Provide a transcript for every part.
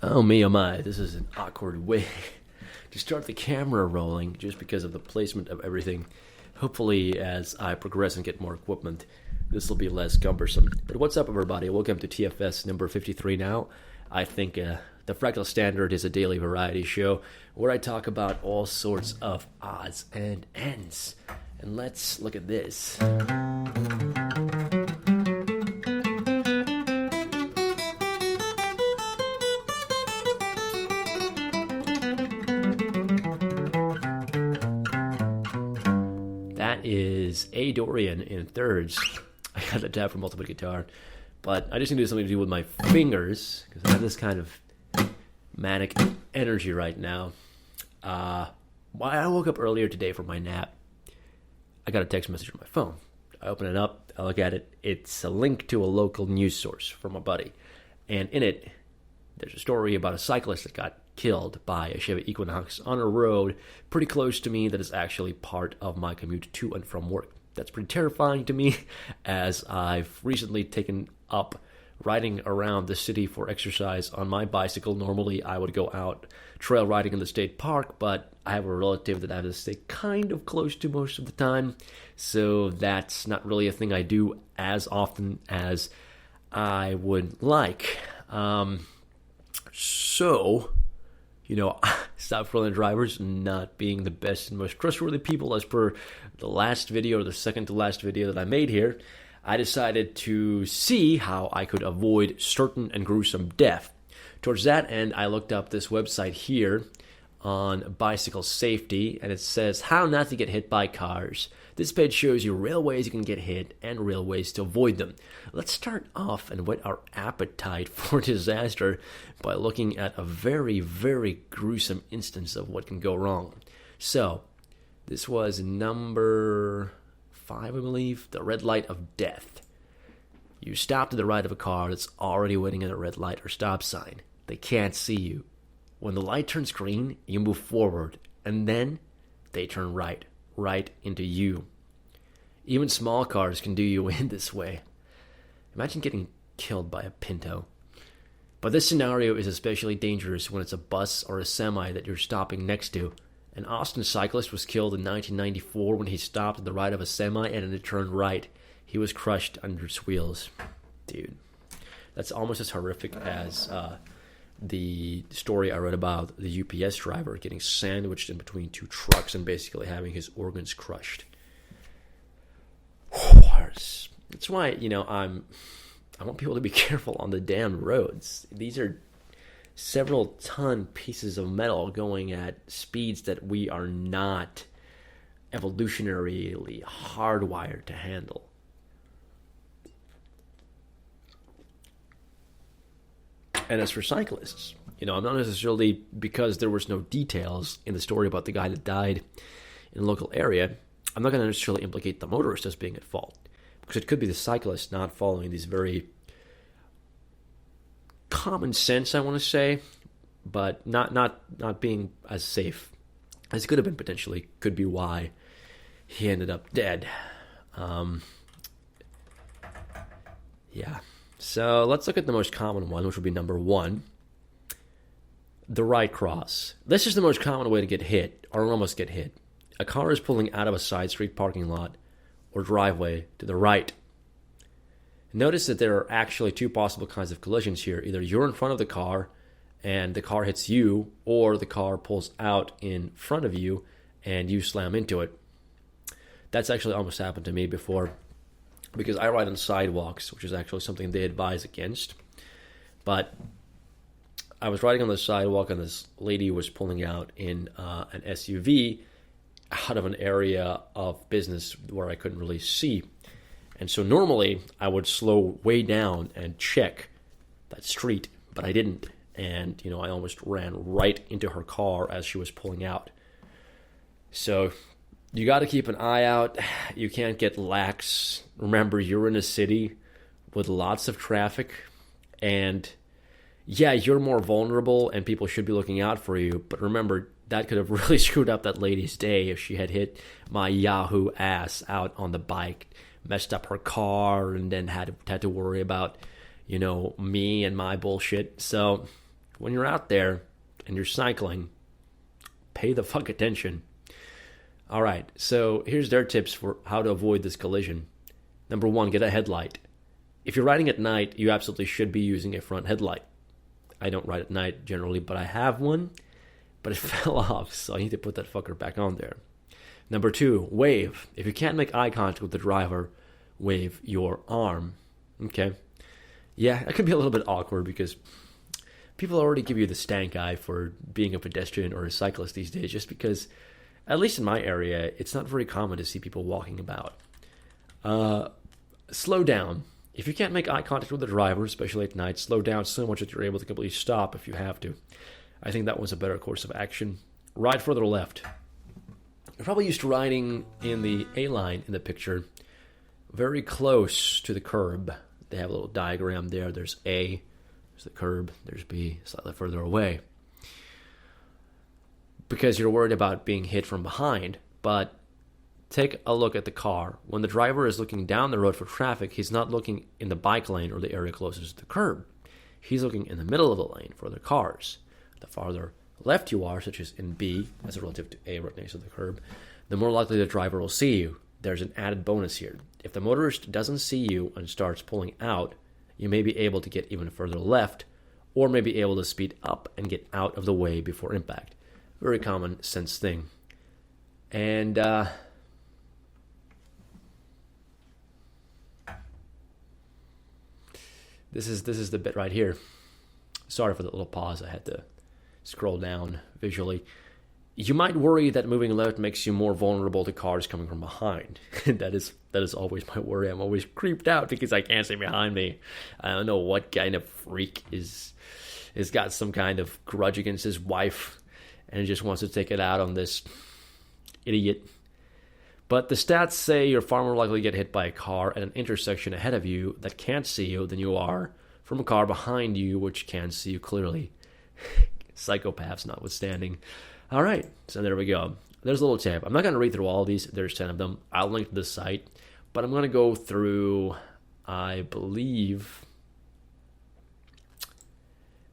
Oh me, oh my, this is an awkward way to start the camera rolling just because of the placement of everything. Hopefully, as I progress and get more equipment, this will be less cumbersome. But what's up, everybody? Welcome to TFS number 53 now. I think the Fractal Standard is a daily variety show where I talk about all sorts of odds and ends. And let's look at this. That is A. Dorian in thirds. I got the tab from multiple guitar, but I just need to do something to do with my fingers because I have this kind of manic energy right now. I woke up earlier today from my nap. I got a text message on my phone. I open it up, I look at it. It's a link to a local news source from a buddy, and in it, there's a story about a cyclist that got killed by a Chevy Equinox on a road pretty close to me that is actually part of my commute to and from work. That's pretty terrifying to me, as I've recently taken up riding around the city for exercise on my bicycle. Normally, I would go out trail riding in the state park, but I have a relative that I have to stay kind of close to most of the time, so that's not really a thing I do as often as I would like. Stop for drivers not being the best and most trustworthy people as per the last video or the second to last video that I made here, I decided to see how I could avoid certain and gruesome death. Towards that end, I looked up this website here on bicycle safety, and it says how not to get hit by cars. This page shows you real ways you can get hit and real ways to avoid them. Let's start off and whet our appetite for disaster by looking at a very, very gruesome instance of what can go wrong. So, this was number 5, I believe, the red light of death. You stop to the right of a car that's already waiting at a red light or stop sign. They can't see you. When the light turns green, you move forward, and then they turn right into you. Even small cars can do you in this way. Imagine getting killed by a Pinto. But this scenario is especially dangerous when it's a bus or a semi that you're stopping next to. An Austin cyclist was killed in 1994 when he stopped at the right of a semi and it turned right. He was crushed under its wheels. Dude, that's almost as horrific as the story I read about the UPS driver getting sandwiched in between two trucks and basically having his organs crushed. That's why, I want people to be careful on the damn roads. These are several ton pieces of metal going at speeds that we are not evolutionarily hardwired to handle. And as for cyclists, I'm not necessarily, because there was no details in the story about the guy that died in the local area, I'm not going to necessarily implicate the motorist as being at fault. Because it could be the cyclist not following these very common sense, I want to say, but not being as safe as it could have been potentially, could be why he ended up dead. Yeah. So let's look at the most common one, which would be number 1, the right cross. This is the most common way to get hit, or almost get hit. A car is pulling out of a side street parking lot or driveway to the right. Notice that there are actually 2 possible kinds of collisions here. Either you're in front of the car and the car hits you, or the car pulls out in front of you and you slam into it. That's actually almost happened to me before, because I ride on sidewalks, which is actually something they advise against. But I was riding on the sidewalk and this lady was pulling out in an SUV out of an area of business where I couldn't really see. And so normally I would slow way down and check that street, but I didn't. And, I almost ran right into her car as she was pulling out. So you got to keep an eye out. You can't get lax. Remember, you're in a city with lots of traffic. And yeah, you're more vulnerable and people should be looking out for you. But remember, that could have really screwed up that lady's day if she had hit my Yahoo ass out on the bike, messed up her car, and then had to worry about, me and my bullshit. So when you're out there and you're cycling, pay the fuck attention. All right, so here's their tips for how to avoid this collision. Number 1, get a headlight. If you're riding at night, you absolutely should be using a front headlight. I don't ride at night generally, but I have one, but it fell off, so I need to put that fucker back on there. Number 2, wave. If you can't make eye contact with the driver, wave your arm. Okay. Yeah, it could be a little bit awkward because people already give you the stank eye for being a pedestrian or a cyclist these days, just because, at least in my area, it's not very common to see people walking about. Slow down. If you can't make eye contact with the driver, especially at night, slow down so much that you're able to completely stop if you have to. I think that was a better course of action. Ride further left. You're probably used to riding in the A-line in the picture, very close to the curb. They have a little diagram there. There's A, there's the curb, there's B, slightly further away. Because you're worried about being hit from behind, but take a look at the car. When the driver is looking down the road for traffic, he's not looking in the bike lane or the area closest to the curb. He's looking in the middle of the lane for the cars. The farther left you are, such as in B, as relative to A right next to the curb, the more likely the driver will see you. There's an added bonus here. If the motorist doesn't see you and starts pulling out, you may be able to get even further left, or may be able to speed up and get out of the way before impact. Very common sense thing. And this is the bit right here. Sorry for the little pause. I had to scroll down visually. You might worry that moving left makes you more vulnerable to cars coming from behind. that is always my worry. I'm always creeped out because I can't see behind me. I don't know what kind of freak is got some kind of grudge against his wife and just wants to take it out on this idiot. But the stats say you're far more likely to get hit by a car at an intersection ahead of you that can't see you than you are from a car behind you which can see you clearly. Psychopaths notwithstanding. All right, so there we go. There's a little tip. I'm not going to read through all of these. There's 10 of them. I'll link to the site. But I'm going to go through, I believe,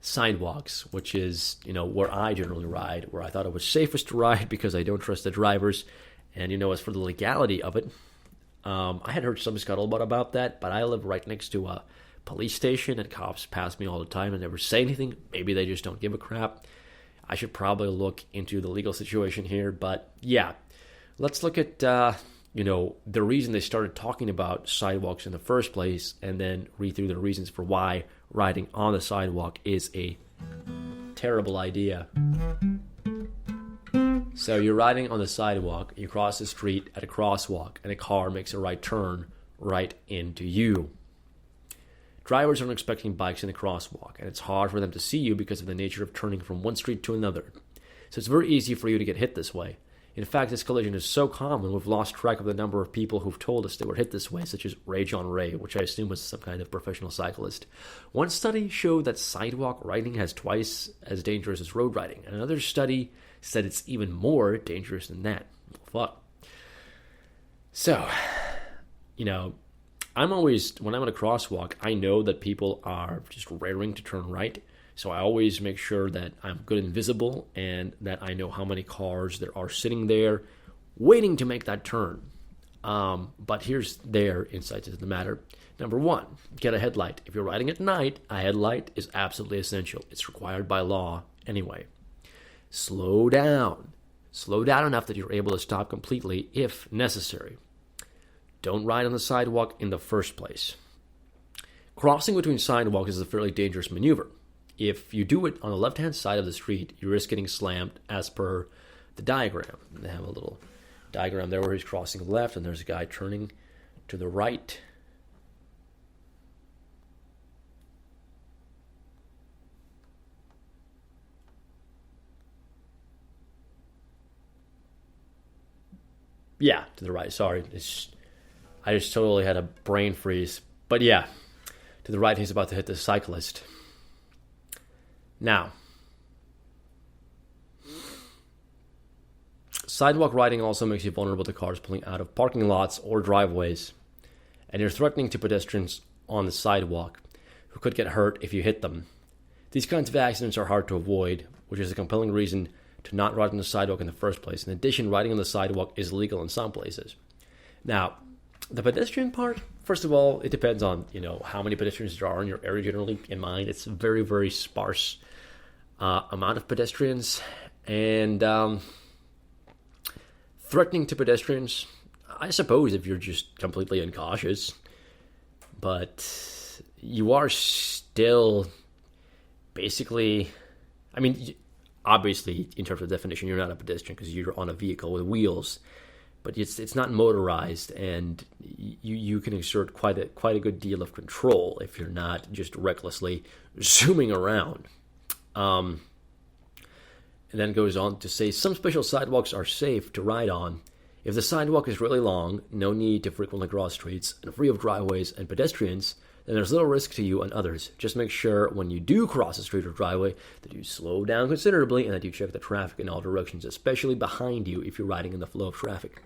sidewalks, which is, where I generally ride, where I thought it was safest to ride because I don't trust the drivers. And, as for the legality of it, I had heard some scuttlebutt about that, but I live right next to a police station, and cops pass me all the time and never say anything. Maybe they just don't give a crap. I should probably look into the legal situation here, but yeah, let's look at, the reason they started talking about sidewalks in the first place, and then read through the reasons for why riding on the sidewalk is a terrible idea. So you're riding on the sidewalk, you cross the street at a crosswalk, and a car makes a right turn right into you. Drivers aren't expecting bikes in the crosswalk, and it's hard for them to see you because of the nature of turning from one street to another. So it's very easy for you to get hit this way. In fact, this collision is so common, we've lost track of the number of people who've told us they were hit this way, such as Ray John Ray, which I assume was some kind of professional cyclist. One study showed that sidewalk riding has twice as dangerous as road riding, and another study said it's even more dangerous than that. Fuck. So, I'm always, when I'm at a crosswalk, I know that people are just raring to turn right. So I always make sure that I'm good and visible and that I know how many cars there are sitting there waiting to make that turn. But here's their insights into the matter. Number 1, get a headlight. If you're riding at night, a headlight is absolutely essential. It's required by law anyway. Slow down. Slow down enough that you're able to stop completely if necessary. Don't ride on the sidewalk in the first place. Crossing between sidewalks is a fairly dangerous maneuver. If you do it on the left-hand side of the street, you risk getting slammed as per the diagram. They have a little diagram there where he's crossing left, and there's a guy turning to the right. Yeah, to the right. Sorry. I just totally had a brain freeze. But yeah, to the right, he's about to hit the cyclist. Now, sidewalk riding also makes you vulnerable to cars pulling out of parking lots or driveways. And you're threatening to pedestrians on the sidewalk who could get hurt if you hit them. These kinds of accidents are hard to avoid, which is a compelling reason to not ride on the sidewalk in the first place. In addition, riding on the sidewalk is illegal in some places. Now, the pedestrian part, first of all, it depends on, how many pedestrians there are in your area generally. In mind, it's a very, very sparse amount of pedestrians. And threatening to pedestrians, I suppose, if you're just completely incautious. But you are still basically, obviously, in terms of definition, you're not a pedestrian because you're on a vehicle with wheels. But it's not motorized, and you can exert quite a good deal of control if you're not just recklessly zooming around. And then goes on to say, some special sidewalks are safe to ride on. If the sidewalk is really long, no need to frequently cross streets, and free of driveways and pedestrians, then there's little risk to you and others. Just make sure when you do cross a street or driveway that you slow down considerably and that you check the traffic in all directions, especially behind you if you're riding in the flow of traffic.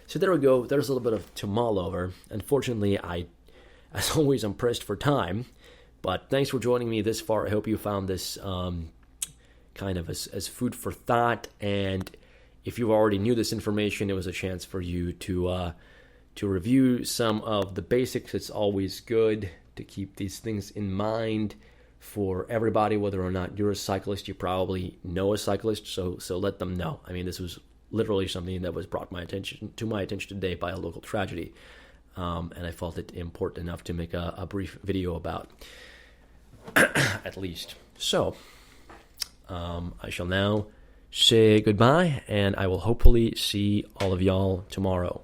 So there we go. There's a little bit of to mull over. Unfortunately, as always, I'm pressed for time. But thanks for joining me this far. I hope you found this kind of as food for thought. And if you already knew this information, it was a chance for you to review some of the basics. It's always good to keep these things in mind for everybody, whether or not you're a cyclist. You probably know a cyclist, so let them know. This was literally something that was brought to my attention today by a local tragedy, and I felt it important enough to make a brief video about, at least. So, I shall now say goodbye, and I will hopefully see all of y'all tomorrow.